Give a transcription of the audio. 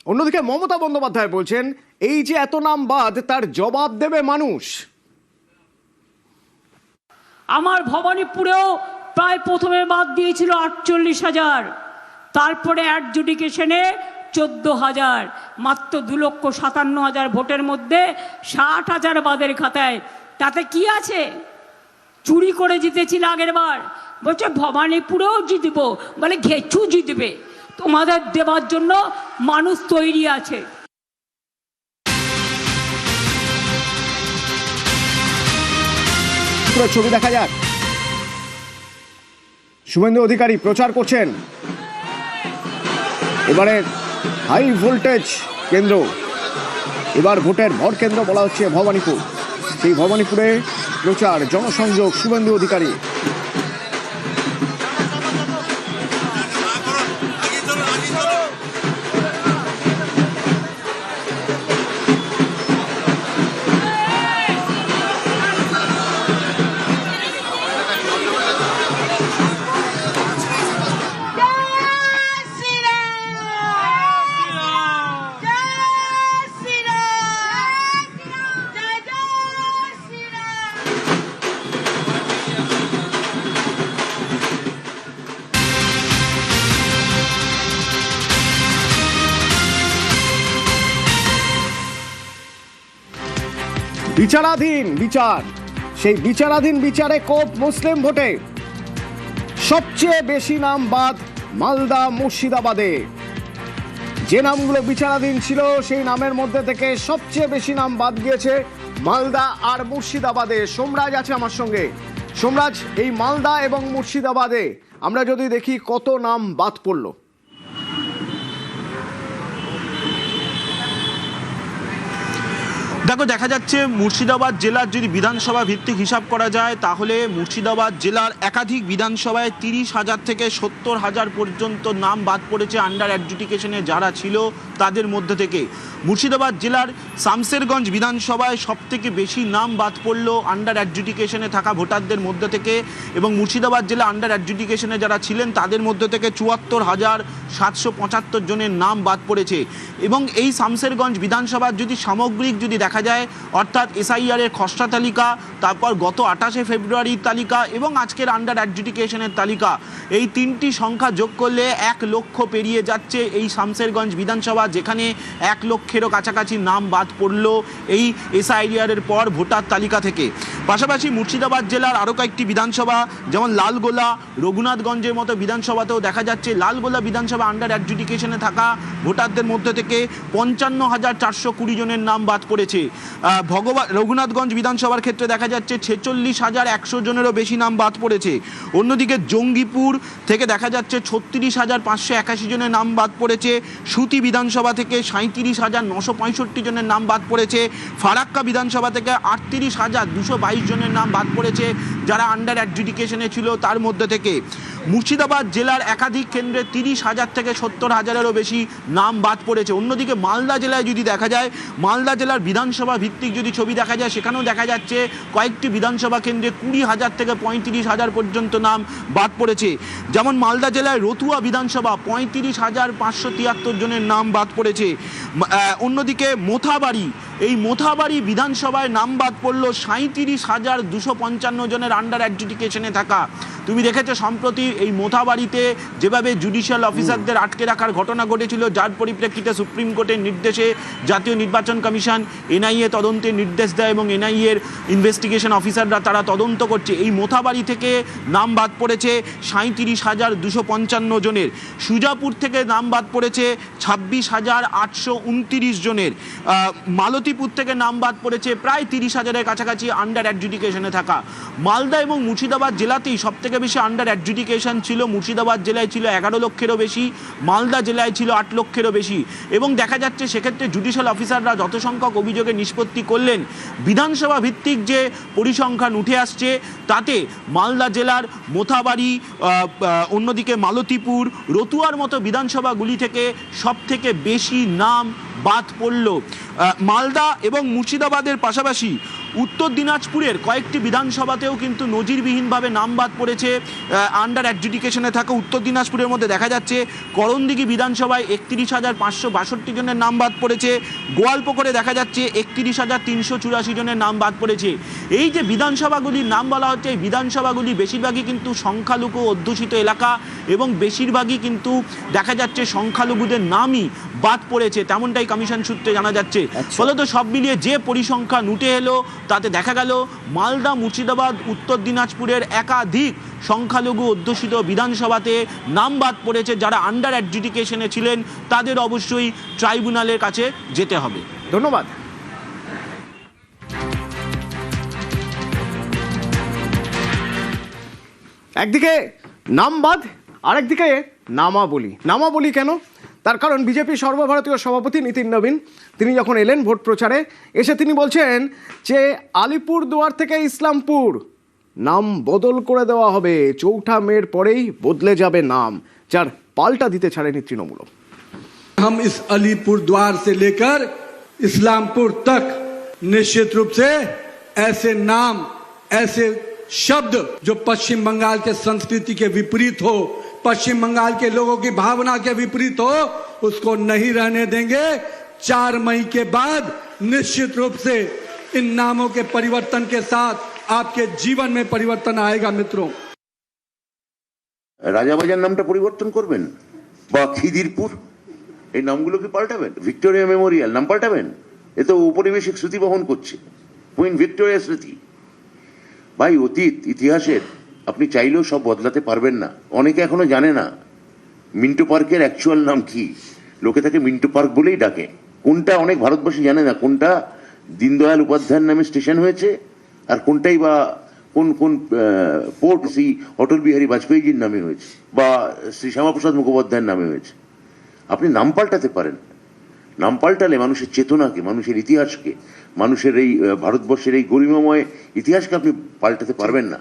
অন্যদিকে মমতা বন্দ্যোপাধ্যায় বলছেন এই যে এত নাম বাদ তার জবাব দেবে মানুষ। আমার ভবানীপুরেও প্রায় প্রথমে বাদ দিয়েছিল 48,000, তারপরে অ্যাডজুডিকেশনে 14,000, মাত্র 2,57,000 ভোটের মধ্যে 60,000 বাদের খাতায়। তাতে কি আছে? চুরি করে জিতেছিল আগের বার, বলছে ভবানীপুরেও জিতব, বলে ঘেচু জিতবে। তোমাদের দেবার জন্য মানুষ তৈরি আছে। ছবি দেখা যাক, শুভেন্দু অধিকারী প্রচার করছেন এবারে হাই ভোল্টেজ কেন্দ্র, এবার ভোটের ভর কেন্দ্র বলা হচ্ছে ভবানীপুর। সেই ভবানীপুরে প্রচার জনসংযোগ শুভেন্দু অধিকারী। বিচারাধীন বিচার, সেই বিচারাধীন বিচারে কোপ মুসলিম ভোটে সবচেয়ে বেশি নাম বাদ মালদা মুর্শিদাবাদে। যে নামগুলো বিচারাধীন ছিল সেই নামের মধ্যে থেকে সবচেয়ে বেশি নাম বাদ গিয়েছে মালদা আর মুর্শিদাবাদে। সোমরাজ আছে আমার সঙ্গে। সোমরাজ, এই মালদা এবং মুর্শিদাবাদে আমরা যদি দেখি কত নাম বাদ পড়লো? দেখো, দেখা যাচ্ছে মুর্শিদাবাদ জেলার যদি বিধানসভা ভিত্তিক হিসাব করা যায় তাহলে মুর্শিদাবাদ জেলার একাধিক বিধানসভায় 30,000 থেকে 70,000 পর্যন্ত নাম বাদ পড়েছে আন্ডার অ্যাডজুডিকেশনে যারা ছিল তাদের মধ্যে থেকে। মুর্শিদাবাদ জেলার শামসেরগঞ্জ বিধানসভায় সবথেকে বেশি নাম বাদ পড়লো আন্ডার অ্যাডজুডিকেশনে থাকা ভোটারদের মধ্যে থেকে, এবং মুর্শিদাবাদ জেলা আন্ডার অ্যাডজুডিকেশনে যারা ছিলেন তাদের মধ্যে থেকে 74,775 জনের নাম বাদ পড়েছে। এবং এই শামসেরগঞ্জ বিধানসভার যদি সামগ্রিক যদি দেখা যায়, অর্থাৎ এসআইআর এর খসড়া তালিকা, তারপর গত 28শে ফেব্রুয়ারির তালিকা এবং আজকের আন্ডার অ্যাডজুডিকেশনের তালিকা, এই তিনটি সংখ্যা যোগ করলে 1 লক্ষ পেরিয়ে যাচ্ছে এই শামসেরগঞ্জ বিধানসভা, যেখানে 1 লক্ষেরও কাছাকাছি নাম বাদ পড়ল এই এসআইআর এর পর ভোটার তালিকা থেকে। পাশাপাশি মুর্শিদাবাদ জেলার আরও কয়েকটি বিধানসভা যেমন লালগোলা, রঘুনাথগঞ্জের মতো বিধানসভাতেও দেখা যাচ্ছে লালগোলা বিধানসভা আন্ডার অ্যাডজুডিকেশনে থাকা ভোটারদের মধ্যে থেকে 55,420 জনের নাম বাদ পড়েছে। রঘুনাথগঞ্জ বিধানসভার ক্ষেত্রে দেখা যাচ্ছে 46,100 জনেরও বেশি নাম বাদ পড়েছে। অন্যদিকে জঙ্গিপুর থেকে দেখা যাচ্ছে 36,581 জনের নাম বাদ পড়েছে। সুতি বিধানসভা থেকে 37,965 জনের নাম বাদ পড়েছে। ফারাক্কা বিধানসভা থেকে 38,222 জনের নাম বাদ পড়েছে যারা আন্ডার অ্যাডজুডিকেশনে ছিল তার মধ্যে থেকে। মুর্শিদাবাদ জেলার একাধিক কেন্দ্রে 30,000 থেকে 70,000-এরও বেশি নাম বাদ পড়েছে। অন্যদিকে মালদা জেলায় যদি দেখা যায়, মালদা জেলার বিধানসভা ভিত্তিক যদি ছবি দেখা যায়, সেখানেও দেখা যাচ্ছে কয়েকটি বিধানসভা কেন্দ্রে 20,000 থেকে 35,000 পর্যন্ত নাম বাদ পড়েছে। যেমন মালদা জেলায় রতুয়া বিধানসভা 35,573 জনের নাম বাদ পড়েছে। অন্যদিকে মোথাবাড়ি, এই মোথাবাড়ি বিধানসভায় নাম বাদ পড়ল 37,255 জনের আন্ডার অ্যাডজুডিকেশনে থাকা। তুমি দেখেছো সম্প্রতি এই মোথাবাড়িতে যেভাবে জুডিশিয়াল অফিসারদের আটকে রাখার ঘটনা ঘটেছিল, যার পরিপ্রেক্ষিতে সুপ্রিম কোর্টের নির্দেশে জাতীয় নির্বাচন কমিশন এনআইএ তদন্তের নির্দেশ দেয় এবং এনআইএর ইনভেস্টিগেশন অফিসাররা তারা তদন্ত করছে। এই মোথাবাড়ি থেকে নাম বাদ পড়েছে 37,255 জনের। সুজাপুর থেকে নাম বাদ পড়েছে 26,829 জনের। মালতীপুর থেকে নাম বাদ পড়েছে প্রায় 30,000-এর কাছাকাছি আন্ডার অ্যাডজুডিকেশনে থাকা। মালদা এবং মুর্শিদাবাদ জেলাতেই সবথেকে বেশি আন্ডার অ্যাডজুডিকেশন ছিল। মুর্শিদাবাদ জেলায় ছিল 11 লক্ষেরও বেশি, মালদা জেলায় ছিল 8 লক্ষেরও বেশি। এবং দেখা যাচ্ছে সেক্ষেত্রে জুডিশিয়াল অফিসাররা যত সংখ্যক অভিযোগের নিষ্পত্তি করলেন, বিধানসভা ভিত্তিক যে পরিসংখ্যান উঠে আসছে তাতে মালদা জেলার মোথাবাড়ি, অন্যদিকে মালতীপুর, রতুয়ার মতো বিধানসভাগুলি থেকে সবথেকে বেশি নাম বাদ পড়ল। মালদা এবং মুর্শিদাবাদের পাশাপাশি উত্তর দিনাজপুরের কয়েকটি বিধানসভাতেও কিন্তু নজিরবিহীনভাবে নাম বাদ পড়েছে আন্ডার অ্যাডজুডিকেশনে থাকা উত্তর দিনাজপুরের মধ্যে দেখা যাচ্ছে করণদিঘি বিধানসভায় 31,562 জনের নাম বাদ পড়েছে, গোয়ালপুকুরে দেখা যাচ্ছে 31,384 জনের নাম বাদ পড়েছে। এই যে বিধানসভাগুলির নাম বলা হচ্ছে, এই বিধানসভাগুলি বেশিরভাগই কিন্তু সংখ্যালঘু অধ্যুষিত এলাকা এবং বেশিরভাগই কিন্তু দেখা যাচ্ছে সংখ্যালঘুদের নামই বাদ পড়েছে, তেমনটাই কমিশন সূত্রে জানা যাচ্ছে। ফলত সব মিলিয়ে যে পরিসংখ্যান উঠে এলো তাতে দেখা গেল মালদা, মুর্শিদাবাদ, উত্তর দিনাজপুরের একাধিক সংখ্যালঘু অধ্যুষিত বিধানসভাতে নাম বাদ পড়েছে। যারা আন্ডার অ্যাডজুডিকেশনে ছিলেন তাদের অবশ্যই ট্রাইব্যুনালের কাছে যেতে হবে। ধন্যবাদ। একদিকে নামবাদ, আরেকদিকে নামাবলি কেন? তার কারণ বিজেপি সর্বভারতীয় সভাপতি নীতিন নবীন তিনি যখন এলেন ভোট প্রচারে এসে তিনি বলছেন যে আলিপুরদুয়ার থেকে ইসলামপুর নাম বদল করে দেওয়া হবে, 4 মের পরেই বদলে যাবে নাম, যার পাল্টা দিতে ছাড়েনি তৃণমূল। हम इस अलीपुर द्वार से लेकर इस्लामपुर तक निश्चित रूप से ऐसे नाम, ऐसे शब्द जो पश्चिम बंगाल के संस्कृति के विपरीत हो, पश्चिम बंगाल के लोगों की भावना के विपरीत हो, उसको नहीं रहने देंगे। 4 मई के बाद निश्चित रूप से इन नामों के परिवर्तन के साथ आपके जीवन में परिवर्तन आएगा। मित्रों, রাজাবাজার নামটা পরিবর্তন করবেন বা খিদিরপুর এই নামগুলো কি পাল্টাবেন? ভিক্টোরিয়া মেমোরিয়াল নাম পাল্টাবেন? এ তো ঔপনিবেশিক স্মৃতি বহন করছে, কুইন ভিক্টোরিয়া স্মৃতি। ভাই, অতীত ইতিহাসের আপনি চাইলেও সব বদলাতে পারবেন না। অনেকে এখনো জানে না মিন্টো পার্কের অ্যাকচুয়াল নাম কি। লোকে তাকে মিন্টো পার্ক বলেই ডাকে। কোনটা অনেক ভারতবাসী জানে না, কোনটা দীনদয়াল উপাধ্যায়ের নামে স্টেশন হয়েছে আর কোনটাই বা কোন কোন পোর্ট শ্রী অটল বিহারী বাজপেয়ীজির নামে হয়েছে বা শ্রী শ্যামাপ্রসাদ মুখোপাধ্যায়ের নামে হয়েছে। আপনি নাম পাল্টাতে পারেন, নাম পাল্টালে মানুষের চেতনাকে, মানুষের ইতিহাসকে, মানুষের এই ভারতবর্ষের এই গরিমাময় ইতিহাসকে আপনি পাল্টাতে পারবেন না।